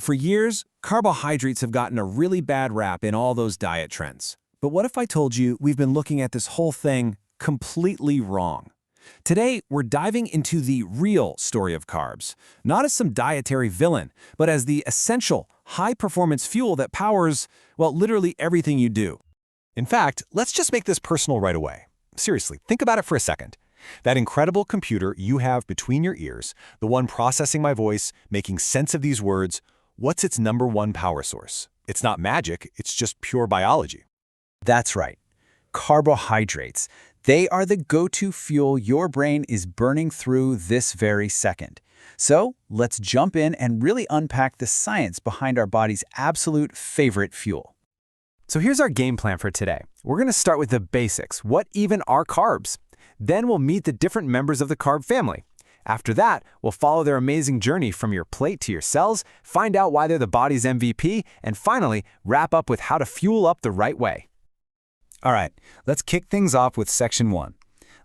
For years, carbohydrates have gotten a really bad rap in all those diet trends. But what if I told you we've been looking at this whole thing completely wrong? Today, we're diving into the real story of carbs, not as some dietary villain, but as the essential, high-performance fuel that powers, well, literally everything you do. In fact, let's just make this personal right away. Seriously, think about it for a second. That incredible computer you have between your ears, the one processing my voice, making sense of these words, what's its number one power source? It's not magic, it's just pure biology. That's right. Carbohydrates. They are the go-to fuel your brain is burning through this very second. So let's jump in and really unpack the science behind our body's absolute favorite fuel. So here's our game plan for today. We're going to start with the basics. What even are carbs? Then we'll meet the different members of the carb family. After that, we'll follow their amazing journey from your plate to your cells, find out why they're the body's MVP, and finally, wrap up with how to fuel up the right way. All right, let's kick things off with Section 1.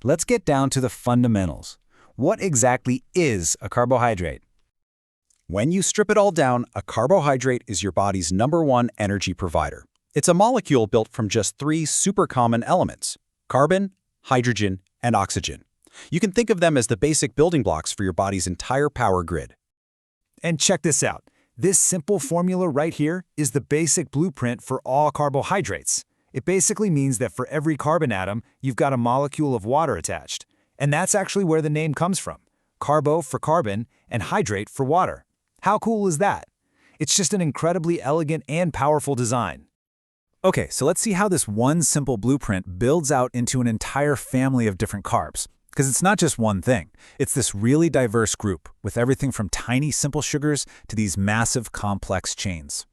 Let's get down to the fundamentals. What exactly is a carbohydrate? When you strip it all down, a carbohydrate is your body's number one energy provider. It's a molecule built from just three super common elements: carbon, hydrogen, and oxygen. You can think of them as the basic building blocks for your body's entire power grid. And check this out. This simple formula right here is the basic blueprint for all carbohydrates. It basically means that for every carbon atom, you've got a molecule of water attached. And that's actually where the name comes from. Carbo for carbon and hydrate for water. How cool is that? It's just an incredibly elegant and powerful design. Okay, so let's see how this one simple blueprint builds out into an entire family of different carbs. Because it's not just one thing. It's this really diverse group with everything from tiny simple sugars to these massive complex chains.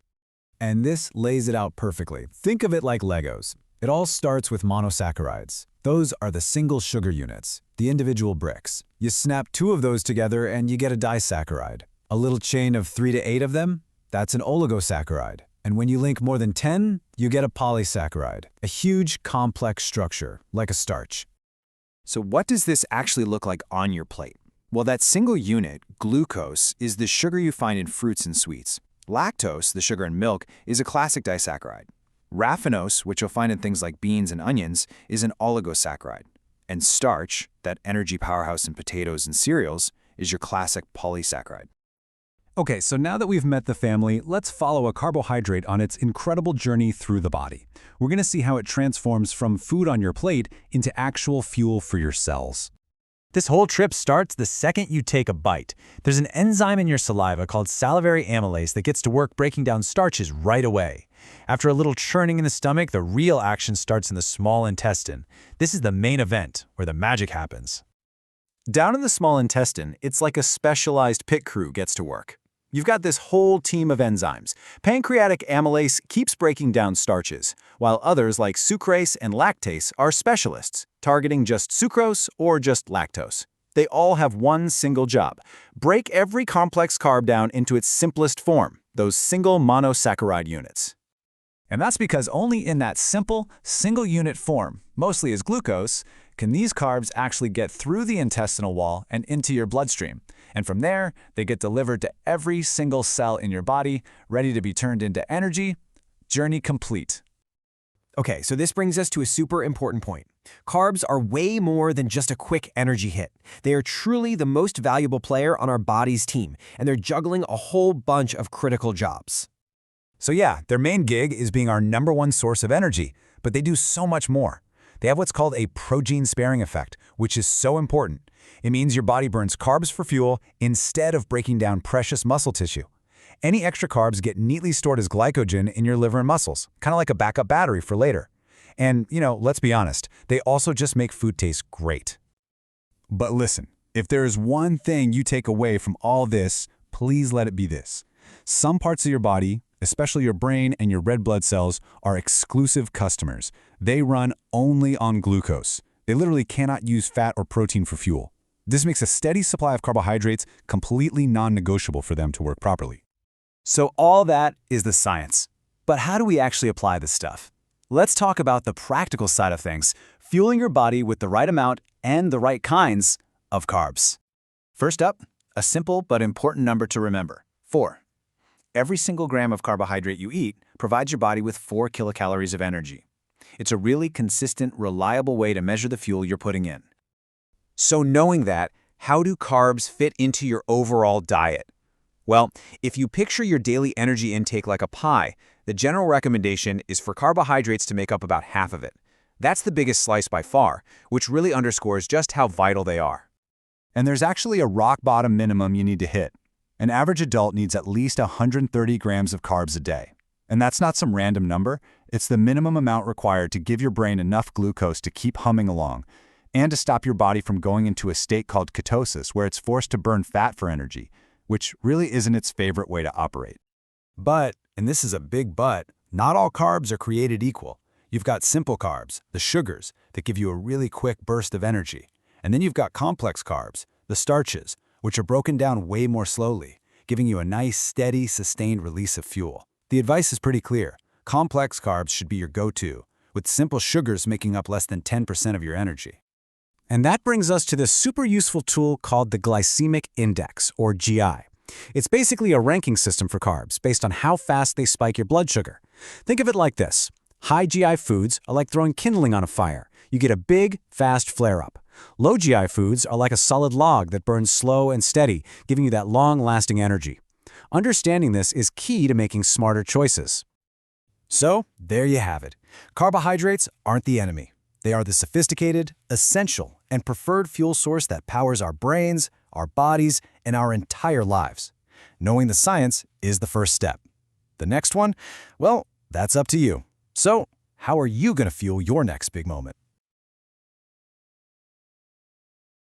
And this lays it out perfectly. Think of it like Legos. It all starts with monosaccharides. Those are the single sugar units, the individual bricks. You snap two of those together and you get a disaccharide. A little chain of 3 to 8 of them, that's an oligosaccharide. And when you link more than 10, you get a polysaccharide, a huge complex structure, like a starch. So what does this actually look like on your plate? Well, that single unit, glucose, is the sugar you find in fruits and sweets. Lactose, the sugar in milk, is a classic disaccharide. Raffinose, which you'll find in things like beans and onions, is an oligosaccharide. And starch, that energy powerhouse in potatoes and cereals, is your classic polysaccharide. Okay, so now that we've met the family, let's follow a carbohydrate on its incredible journey through the body. We're going to see how it transforms from food on your plate into actual fuel for your cells. This whole trip starts the second you take a bite. There's an enzyme in your saliva called salivary amylase that gets to work breaking down starches right away. After a little churning in the stomach, the real action starts in the small intestine. This is the main event, where the magic happens. Down in the small intestine, it's like a specialized pit crew gets to work. You've got this whole team of enzymes. Pancreatic amylase keeps breaking down starches, while others like sucrase and lactase are specialists, targeting just sucrose or just lactose. They all have one single job: break every complex carb down into its simplest form, those single monosaccharide units. And that's because only in that simple, single-unit form, mostly as glucose, can these carbs actually get through the intestinal wall and into your bloodstream. And from there, they get delivered to every single cell in your body, ready to be turned into energy. Journey complete. Okay, so this brings us to a super important point. Carbs are way more than just a quick energy hit. They are truly the most valuable player on our body's team, and they're juggling a whole bunch of critical jobs. So yeah, their main gig is being our number one source of energy, but they do so much more. They have what's called a protein sparing effect, which is so important. It means your body burns carbs for fuel instead of breaking down precious muscle tissue. Any extra carbs get neatly stored as glycogen in your liver and muscles, kind of like a backup battery for later. And, let's be honest, they also just make food taste great. But listen, if there is one thing you take away from all this, please let it be this. Some parts of your body, especially your brain and your red blood cells, are exclusive customers. They run only on glucose. They literally cannot use fat or protein for fuel. This makes a steady supply of carbohydrates completely non-negotiable for them to work properly. So all that is the science. But how do we actually apply this stuff? Let's talk about the practical side of things, fueling your body with the right amount and the right kinds of carbs. First up, a simple but important number to remember: 4. every single gram of carbohydrate you eat provides your body with 4 kilocalories of energy. It's a really consistent, reliable way to measure the fuel you're putting in. So knowing that, how do carbs fit into your overall diet? Well, if you picture your daily energy intake like a pie, the general recommendation is for carbohydrates to make up about half of it. That's the biggest slice by far, which really underscores just how vital they are. And there's actually a rock-bottom minimum you need to hit. An average adult needs at least 130 grams of carbs a day. And that's not some random number. It's the minimum amount required to give your brain enough glucose to keep humming along, and to stop your body from going into a state called ketosis, where it's forced to burn fat for energy, which really isn't its favorite way to operate. But, and this is a big but, not all carbs are created equal. You've got simple carbs, the sugars, that give you a really quick burst of energy. And then you've got complex carbs, the starches, which are broken down way more slowly, giving you a nice, steady, sustained release of fuel. The advice is pretty clear. Complex carbs should be your go-to, with simple sugars making up less than 10% of your energy. And that brings us to this super useful tool called the glycemic index, or GI. It's basically a ranking system for carbs based on how fast they spike your blood sugar. Think of it like this. High GI foods are like throwing kindling on a fire. You get a big, fast flare-up. Low GI foods are like a solid log that burns slow and steady, giving you that long-lasting energy. Understanding this is key to making smarter choices. So, there you have it. Carbohydrates aren't the enemy. They are the sophisticated, essential, and preferred fuel source that powers our brains, our bodies, and our entire lives. Knowing the science is the first step. The next one? Well, that's up to you. So, how are you going to fuel your next big moment?